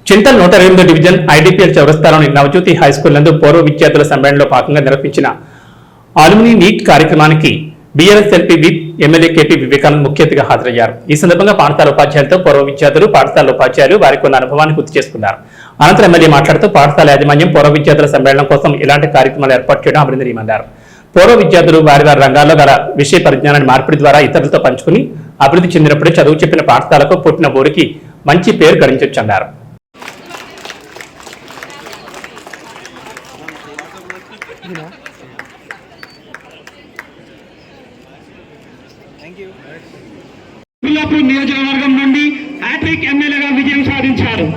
Chintal 128 division IDPL చౌరస్తాలోని Navajyothi high school నందు పూర్వ విద్యార్థుల సమ్మేళనంలో భాగంగా నిర్వహించిన ఆల్యూమిని నీట్ కార్యక్రమానికి BRS LP whip MLA KP Vivekanand ముఖ్య అతిథిగా హాజరయ్యారు. ఈ సందర్భంగా పాఠశాల ఉపాధ్యాయులతో పూర్వ విద్యార్థులు, పాఠశాల ఉపాధ్యాయులు వారికి ఉన్న అనుభవాన్ని గుర్తు చేసుకున్నారు. అనంతరం ఎమ్మెల్యే మాట్లాడుతూ పాఠశాల యాజమాన్యం పూర్వ విద్యార్థుల సమ్మేళనం కోసం ఇలాంటి కార్యక్రమాలు ఏర్పాటు చేయడం అభినందనీయమన్నారు. పూర్వ విద్యార్థులు వారి రంగాల్లో గల విషయ పరిజ్ఞానాన్ని మార్పిడి ద్వారా ఇతరులతో పంచుకుని అభివృద్ధి చెందినప్పుడే చదువు చెప్పిన పాఠశాలకు పుట్టిన ఊరికి మంచి పేరు గడించొచ్చన్నారు. కుత్బుల్లాపూర్ నియోజకవర్గం నుండి హ్యాట్రిక్ ఎమ్మెల్యేగా విజయం సాధించారు.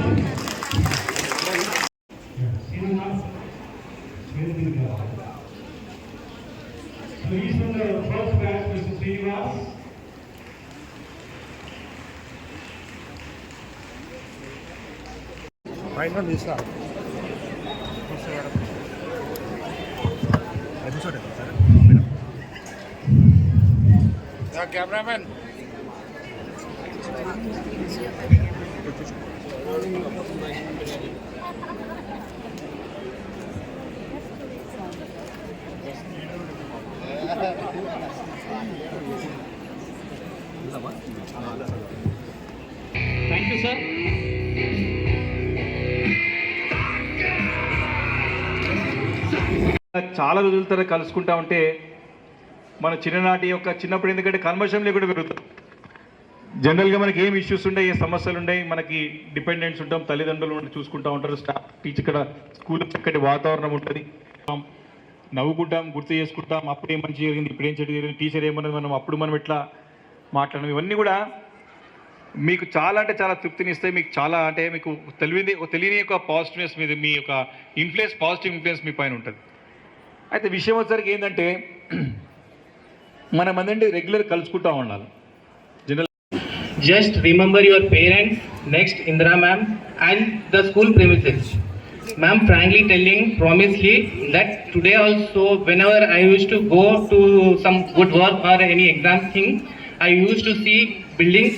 Cameraman thank you sir. చాలా రోజుల తర్వాత కలుసుకుంటా ఉంటే మన చిన్ననాటి యొక్క చిన్నప్పుడు ఎందుకంటే కన్వర్షన్ లేకుండా పెరుగుతాం. జనరల్గా మనకి ఏం ఇష్యూస్ ఉంటాయి, ఏ సమస్యలు ఉన్నాయి, మనకి డిపెండెంట్స్ ఉంటాం, తల్లిదండ్రులు చూసుకుంటూ ఉంటారు, స్టాఫ్ టీచర్, ఇక్కడ స్కూల్ చక్కటి వాతావరణం ఉంటుంది, నవ్వుకుంటాం, గుర్తు చేసుకుంటాం, అప్పుడు ఏం మంచి జరిగింది, ఇప్పుడు ఏం చెడు జరిగింది, టీచర్ ఏమన్నది, మనం ఎట్లా మాట్లాడడం, ఇవన్నీ కూడా మీకు చాలా అంటే చాలా తృప్తినిస్తాయి. మీకు చాలా అంటే మీకు తెలియని యొక్క పాజిటివ్నెస్ మీద మీ యొక్క ఇన్ఫ్లుయెన్స్, పాజిటివ్ ఇన్ఫ్లుయెన్స్ మీ పైన ఉంటుంది. అయితే విషయం వచ్చేసరికి ఏంటంటే మనం అందరినీ రెగ్యులర్ కలుసుకుంటూ ఉండాలి. Just remember your parents, next Indra ma'am, and the school premises. Ma'am, frankly telling, promisely that today also, whenever I used to go to some good work or any exam thing, I used to see buildings.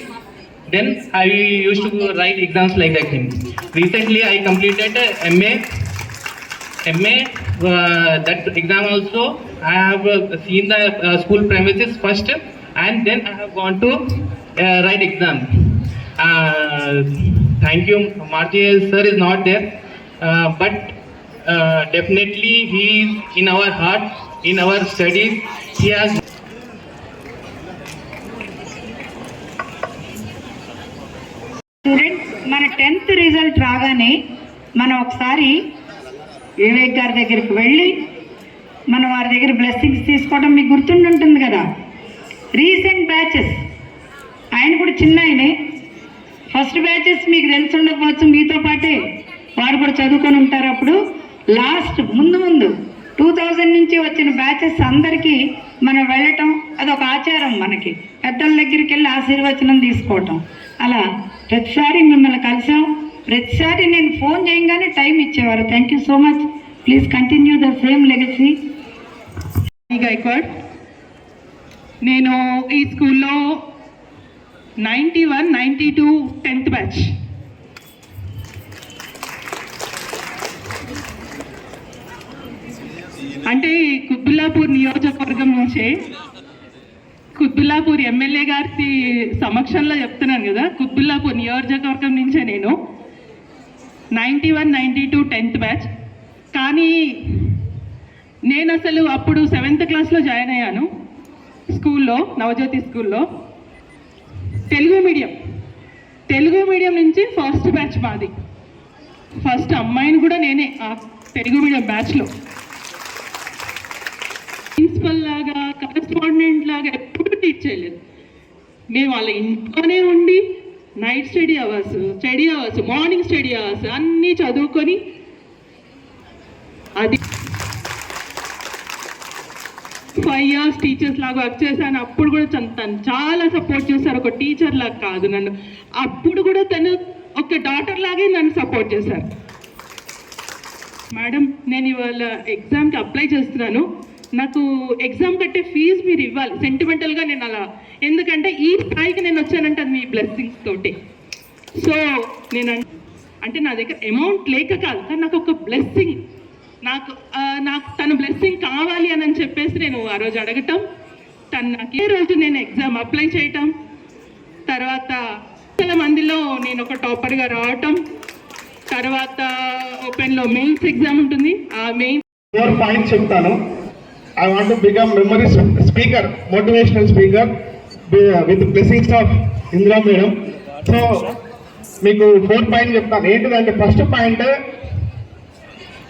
Then I used to write exams like that thing. Recently, I completed MA. That exam also, I have seen the school premises first, and then I have gone to write exam. Thank you. Marty sir is not there, but definitely he is in our heart, in our studies. He has. Students, మన 10th result రాగానే మనం ఒకసారి వివేక్ గారి దగ్గరికి వెళ్ళి మనం వారి దగ్గర బ్లెస్సింగ్స్ తీసుకోవడం మీకు గుర్తుంటుంది కదా. రీసెంట్ బ్యాచెస్, ఆయన కూడా చిన్న ఆయనే, ఫస్ట్ బ్యాచెస్ మీకు తెలిసి ఉండకపోవచ్చు, మీతో పాటే వారు కూడా చదువుకొని ఉంటారు. అప్పుడు లాస్ట్ ముందు 2000 నుంచి వచ్చిన బ్యాచెస్ అందరికీ మనం వెళ్ళటం అదొక ఆచారం. మనకి పెద్దల దగ్గరికి వెళ్ళి ఆశీర్వచనం తీసుకోవటం, అలా ప్రతిసారి మిమ్మల్ని కలిసాం. ప్రతిసారి నేను ఫోన్ చేయగానే టైం ఇచ్చేవారు. Thank you so much. Please continue the same legacy. Gaikwad, నేను ఈ స్కూల్లో 91, 92 10th బ్యాచ్. అంటే కుత్బుల్లాపూర్ నియోజకవర్గం నుంచే, కుత్బుల్లాపూర్ ఎమ్మెల్యే గారి సమక్షంలో చెప్తున్నాను కదా, కుత్బుల్లాపూర్ నియోజకవర్గం నుంచే నేను 91, 92 10th బ్యాచ్. కానీ నేను అసలు అప్పుడు 7th క్లాస్లో జాయిన్ అయ్యాను స్కూల్లో, నవజ్యోతి స్కూల్లో. తెలుగు మీడియం నుంచి ఫస్ట్ బ్యాచ్ మాది. ఫస్ట్ అమ్మాయిని కూడా నేనే ఆ తెలుగు మీడియం బ్యాచ్లో. ప్రిన్సిపల్ లాగా, కరెస్పాండెంట్ లాగా ఎప్పుడు టీచ్ చేయలేదు. మేము వాళ్ళ ఇంట్లోనే ఉండి night study hours, morning study hours అన్నీ చదువుకొని అది 5 years టీచర్స్ లాగా వర్క్ చేశాను. అప్పుడు కూడా తను చాలా సపోర్ట్ చేశారు. ఒక టీచర్ లాగా కాదు నన్ను, అప్పుడు కూడా తను ఒక డాటర్ లాగే నన్ను సపోర్ట్ చేశారు. మేడం, నేను ఇవాళ ఎగ్జామ్కి అప్లై చేస్తున్నాను, నాకు ఎగ్జామ్ కట్టే ఫీజు మీరు ఇవ్వాలి. సెంటిమెంటల్గా నేను అలా, ఎందుకంటే ఈ స్థాయికి నేను వచ్చానంటే అది మీ బ్లెస్సింగ్స్ తోటి. సో నేను అంటే నా దగ్గర అమౌంట్ లేక కాదు, కానీ నాకు ఒక బ్లెస్సింగ్, నాకు తన బ్లెస్సింగ్ కావాలి అని చెప్పేసి నేను ఆ రోజు అడగటం, తను నాకు ఏ రోజు నేను ఎగ్జామ్ అప్లై చేయటం, తర్వాత చాలా మందిలో నేను ఒక టాపర్గా రావటం, తర్వాత ఓపెన్లో మెయిన్స్ ఎగ్జామ్ ఉంటుంది, ఆ మెయిన్ 4 పాయింట్స్ చెప్తాను. I want to become memory speaker, motivational speaker with blessings of Indira madam. So మీకు 4 పాయింట్ చెప్తాను. ఏంటిదంటే ఫస్ట్ పాయింట్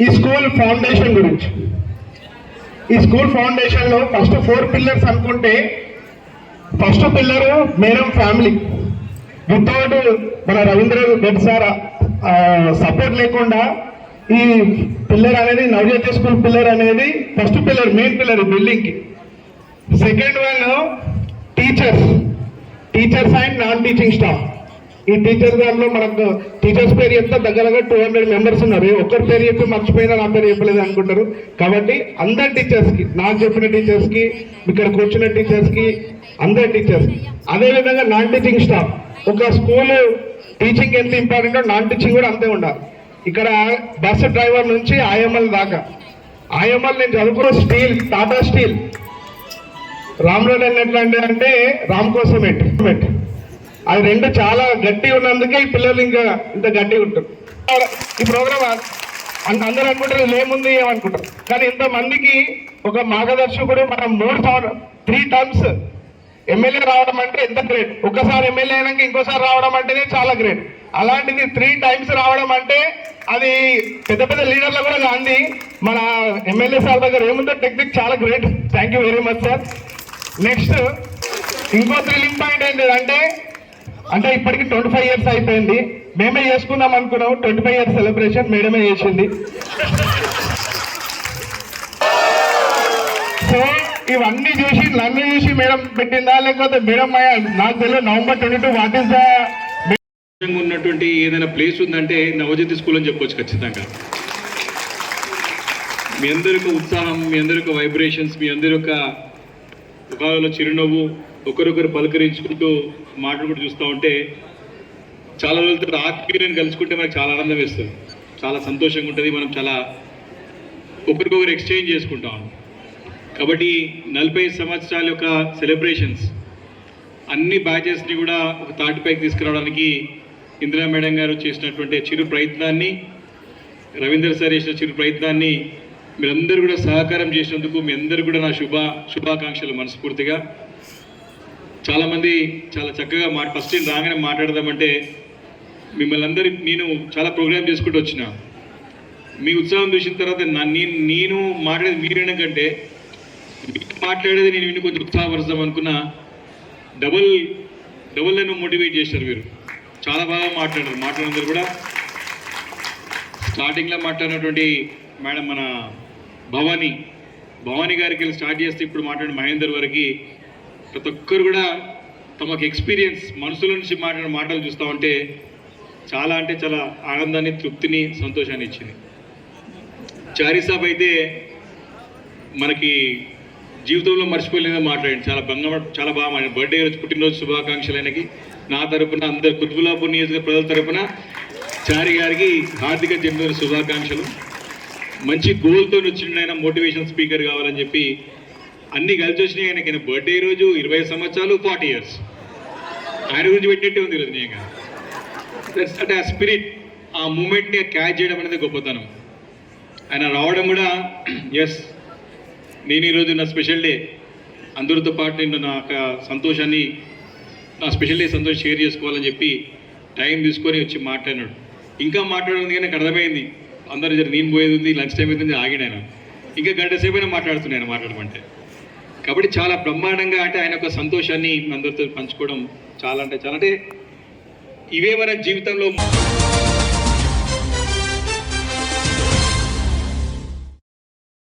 ఈ స్కూల్ ఫౌండేషన్ గురించి. ఈ స్కూల్ ఫౌండేషన్లో ఫస్ట్ 4 పిల్లర్స్ అనుకుంటే, first pillar madam family. Without మన రవీంద్ర రెడ్డి సార్ సపోర్ట్ లేకుండా ఈ పిల్లర్ అనేది, నవజ్యోతి స్కూల్ పిల్లర్ అనేది ఫస్ట్ పిల్లర్, మెయిన్ పిల్లర్ బిల్డింగ్కి. Second one teachers and non teaching staff. ఈ టీచర్స్ దాంట్లో మనకు టీచర్స్ పేరు చెప్తే దగ్గరగా 200 మెంబర్స్ ఉన్నారు. ఒక్కరి పేరు చెప్పి మర్చిపోయినా నా పేరు చెప్పలేదు అనుకుంటారు. కాబట్టి అందరి టీచర్స్కి, నాకు చెప్పిన టీచర్స్కి, ఇక్కడ కూర్చున్న టీచర్స్కి, అందరి టీచర్స్. అదేవిధంగా నాన్ టీచింగ్ స్టాఫ్. ఒక స్కూల్ టీచింగ్ ఎంత ఇంపార్టెంటో నాన్ టీచింగ్ కూడా అంతే ఉండాలి. ఇక్కడ బస్సు డ్రైవర్ నుంచి ఐఎంఎల్ దాకా. ఐఎంఎల్ నేను చదువుకున్న స్టీల్, టాటా స్టీల్. రామ్రోడ్ ఎట్లాంటి అంటే రామ్కో సిమెంట్. అది రెండు చాలా గట్టిగా ఉన్నందుకే ఈ పిల్లలు ఇంకా ఇంత గట్టిగా ఉంటారు. ఈ ప్రోగ్రామ్ అందరూ అనుకుంటారు ఏముంది ఏమనుకుంటారు, కానీ ఇంతమందికి ఒక మార్గదర్శకుడు. మనం 3 టర్మ్స్ ఎమ్మెల్యే రావడం అంటే ఎంత గ్రేట్. ఒక్కసారి ఎమ్మెల్యే అయినాక ఇంకోసారి రావడం అంటేనే చాలా గ్రేట్. అలాంటిది 3 టైమ్స్ రావడం అంటే అది పెద్ద పెద్ద లీడర్లు కూడా కాంది. మన ఎమ్మెల్యే సార్ దగ్గర ఏముందో టెక్నిక్ చాలా great. Thank you very much sir. Next ఇంకో థ్రిల్లింగ్ పాయింట్ ఏంటిదంటే, అంటే ఇప్పటికి 25 ఇయర్స్ అయిపోయింది. మేమే చేసుకుందాం అనుకున్నాం 25 ఇయర్స్ సెలబ్రేషన్, మేడమే చేసింది. సో ఇవన్నీ చూసి నన్ను చూసి మేడం పెట్టిందా లేకపోతే మేడం నాకు తెలియదు. November 22 వాట్ ఈస్ ద ఉన్నటువంటి ఏదైనా ప్లేస్ ఉందంటే నవజ్యోతి స్కూల్ అని చెప్పొచ్చు ఖచ్చితంగా. మీ అందరి ఉత్సాహం, మీ అందరి వైబ్రేషన్స్, మీ అందరి యొక్క ముఖాలలో చిరునవ్వు, ఒకరొకరు పలకరించుకుంటూ మాట్లాడుకుంటూ చూస్తూ ఉంటే, చాలా రోజుల తర్వాత ఆత్మీయులను కలుసుకుంటే మనకు చాలా ఆనందం వేస్తుంది, చాలా సంతోషంగా ఉంటుంది. మనం చాలా ఒకరికొకరు ఎక్స్చేంజ్ చేసుకుంటాం. కాబట్టి 45 సంవత్సరాల యొక్క సెలబ్రేషన్స్ అన్ని బ్యాచెస్ని కూడా ఒక తాటిపైకి తీసుకురావడానికి ఇందిరా మేడం గారు చేసినటువంటి చిరు ప్రయత్నాన్ని, రవీంద్ర సార్ చేసిన చిరు ప్రయత్నాన్ని మీరందరూ కూడా సహకారం చేసినందుకు మీ అందరూ కూడా నా శుభాకాంక్షలు మనస్ఫూర్తిగా. చాలామంది చాలా చక్కగా ఫస్ట్ రాగానే మాట్లాడదామంటే మిమ్మల్ని అందరి నేను చాలా ప్రోగ్రామ్ చేసుకుంటూ వచ్చిన మీ ఉత్సాహం చూసిన తర్వాత నేను మాట్లాడేది మీరు వినడం కంటే మీరు మాట్లాడేది నేను విని కొంచెం ఉత్సాహపరుస్తాం అనుకున్న డబుల్ నన్ను మోటివేట్ చేశారు. మీరు చాలా బాగా మాట్లాడినందరూ కూడా. స్టార్టింగ్లో మాట్లాడినటువంటి మేడం మన భవానీ గారికి వెళ్ళి స్టార్ట్ చేస్తే ఇప్పుడు మాట్లాడిన మహేందర్ వరకు ప్రతి ఒక్కరు కూడా తమకు ఎక్స్పీరియన్స్ మనసులో నుంచి మాట్లాడిన మాటలు చూస్తూ ఉంటే చాలా అంటే చాలా ఆనందాన్ని, తృప్తిని, సంతోషాన్ని ఇచ్చింది. చారీ సాబ్ అయితే మనకి జీవితంలో మర్చిపోలేదో మాట్లాడండి, చాలా బాగా మాట్లాడి. బర్త్డే రోజు, పుట్టినరోజు శుభాకాంక్షలు ఆయనకి నా తరపున, అందరు కుతుబుల్లాపూర్ నియోజకవర్గ ప్రజల తరపున చారి గారికి హార్దిక జన్మదిన శుభాకాంక్షలు. మంచి గోల్తో వచ్చిన ఆయన మోటివేషన్ స్పీకర్ కావాలని చెప్పి అన్ని కలిసి వచ్చినాయి. ఆయన బర్త్డే రోజు 20 సంవత్సరాలు 40 ఇయర్స్ ఆయన గురించి పెట్టినట్టే ఉంది ఈరోజు. నిజంగా అంటే ఆ స్పిరిట్, ఆ మూమెంట్ని క్యాచ్ చేయడం అనేది గొప్పతనం. ఆయన రావడం కూడా ఎస్ నేను ఈరోజు నా స్పెషల్ డే అందరితో పాటు నేను నా సంతోషాన్ని, నా స్పెషల్ డే సంతోషం షేర్ చేసుకోవాలని చెప్పి టైం తీసుకొని వచ్చి మాట్లాడినాడు. ఇంకా మాట్లాడింది కానీ నాకు అర్థమైంది అందరూ నేను పోయేది ఉంది, లంచ్ టైం అవుతుంది, ఆగిన ఆయన ఇంకా గంట సేపు అయినా మాట్లాడుతున్నాను మాట్లాడమంటే. కాబట్టి చాలా బ్రహ్మాండంగా అంటే ఆయన యొక్క సంతోషాన్ని అందరితో పంచుకోవడం చాలా అంటే ఇవే మన జీవితంలో